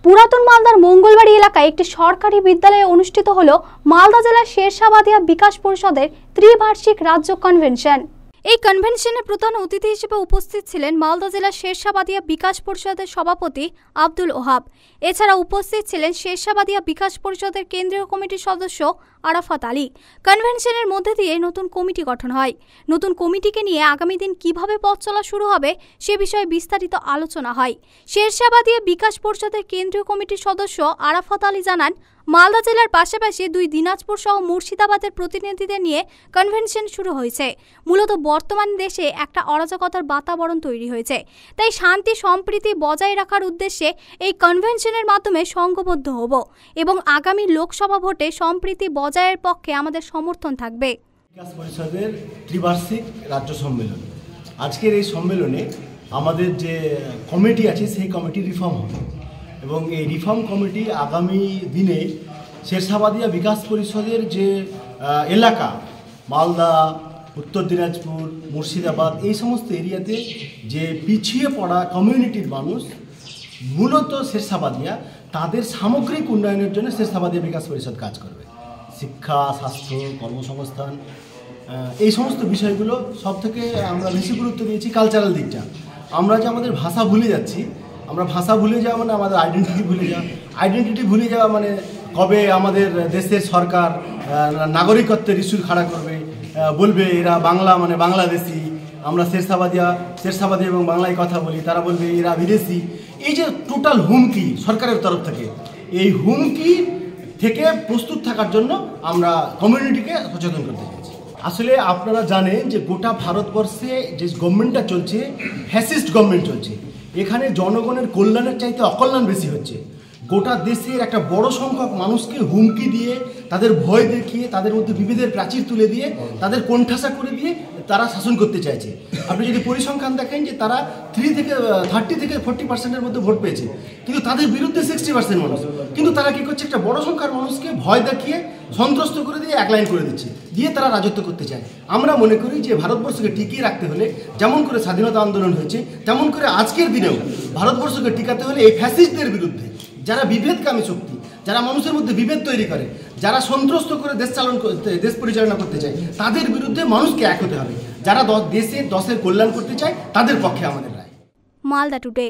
পুরাতন মালদার মঙ্গলবাড়ি এলাকায় একটি সরকারি বিদ্যালয়ে অনুষ্ঠিত হলো মালদা জেলার শেরশাবাদিয়া বিকাশ পরিষদের ত্রিবার্ষিক রাজ্য কনভেনশন। এই কনভেনশনে প্রধান অতিথি হিসেবে উপস্থিত ছিলেন মালদা জেলার শেরশাবাদিয়া বিকাশ পরিষদের সভাপতি আব্দুল ওহাব। এছাড়া উপস্থিত ছিলেন শেরশাবাদিয়া বিকাশ পরিষদের কেন্দ্রীয় কমিটির সদস্য আরাফাত আলী। কনভেনশনের মধ্যে দিয়ে নতুন কমিটি গঠন হয়। নতুন কমিটিকে নিয়ে আগামী দিন কিভাবে পথ চলা শুরু হবে সে বিষয়ে বিস্তারিত আলোচনা হয়। শেরশাবাদিয়া বিকাশ পরিষদের কেন্দ্রীয় কমিটির সদস্য আরাফাত আলী জানান, মালদা জেলার পাশাপাশি দুই দিনাজপুর সহ মুর্শিদাবাদের প্রতিনিধিদের নিয়ে কনভেনশন শুরু হয়েছে। মূলত বর্তমান দেশে একটা অরাজকতার বাতাবরণ তৈরি হয়েছে, তাই শান্তি সম্প্রীতি বজায় রাখার উদ্দেশ্যে এই কনভেনশনের মাধ্যমে সংঘবদ্ধ হব এবং আগামী লোকসভা ভোটে সম্প্রীতি বজায়ের পক্ষে আমাদের সমর্থন থাকবে। বিকাশ পরিষদের ত্রিবার্ষিক রাজ্য সম্মেলন, আজকের এই সম্মেলনে আমাদের যে কমিটি আছে সেই কমিটি রিফর্ম হবে এবং এই রিফর্ম কমিটি আগামী দিনে শেরশাবাদিয়া বিকাশ পরিষদের যে এলাকা মালদা, উত্তর দিনাজপুর, মুর্শিদাবাদ এই সমস্ত এরিয়াতে যে পিছিয়ে পড়া কমিউনিটির মানুষ মূলত শেরশাবাদিয়া, তাদের সামগ্রিক উন্নয়নের জন্য শেরশাবাদিয়া বিকাশ পরিষদ কাজ করবে। শিক্ষা, স্বাস্থ্য, কর্মসংস্থান এই সমস্ত বিষয়গুলো সব থেকে আমরা বেশি গুরুত্ব দিয়েছি কালচারাল দিকটা। আমরা যে আমাদের ভাষা ভুলে যাচ্ছি, আমরা ভাষা ভুলে যাওয়া মানে আমাদের আইডেন্টিটি ভুলে যাওয়া, আইডেন্টিটি ভুলে যাওয়া মানে কবে আমাদের দেশের সরকার নাগরিকত্বের ইস্যু খাড়া করবে, বলবে এরা বাংলা মানে বাংলাদেশি, আমরা শেরশাবাদিয়া এবং বাংলায় কথা বলি, তারা বলবে এরা বিদেশি। এই যে টোটাল হুমকি সরকারের তরফ থেকে, এই হুমকি থেকে প্রস্তুত থাকার জন্য আমরা কমিউনিটিকে সচেতন করতে চাইছি। আসলে আপনারা জানেন যে গোটা ভারতবর্ষে যে গভর্নমেন্টটা চলছে ফ্যাসিস্ট গভর্নমেন্ট চলছে। এখানে জনগণের কল্যাণের চাইতে অকল্যাণ বেশি হচ্ছে। গোটা দেশের একটা বড় সংখ্যক মানুষকে হুমকি দিয়ে, তাদের ভয় দেখিয়ে, তাদের মধ্যে বিভেদের প্রাচীর তুলে দিয়ে, তাদের কোণঠাসা করে দিয়ে তারা শাসন করতে চাইছে। আপনি যদি পরিসংখ্যান দেখেন যে তারা 30 থেকে 40% মধ্যে ভোট পেয়েছে, কিন্তু তাদের বিরুদ্ধে 60% মানুষ। কিন্তু তারা কী করছে, একটা বড় সংখ্যার মানুষকে ভয় দেখিয়ে সন্ত্রস্ত করে দিয়ে এক লাইন করে দিচ্ছে, দিয়ে তারা রাজত্ব করতে চায়। আমরা মনে করি যে ভারতবর্ষকে টিকিয়ে রাখতে হলে যেমন করে স্বাধীনতা আন্দোলন হয়েছে, তেমন করে আজকের দিনেও ভারতবর্ষকে টিকাতে হলে এই ফ্যাসিস্টদের বিরুদ্ধে, যারা বিভেদকামী শক্তি, যারা মানুষের মধ্যে বিভেদ তৈরি করে, যারা সন্ত্রস্ত করে দেশ পরিচালনা করতে চায়, তাদের বিরুদ্ধে মানুষকে এক হতে হবে। যারা দেশের কল্যাণ করতে চায় তাদের পক্ষে আমাদের রায়। মালদা টুডে।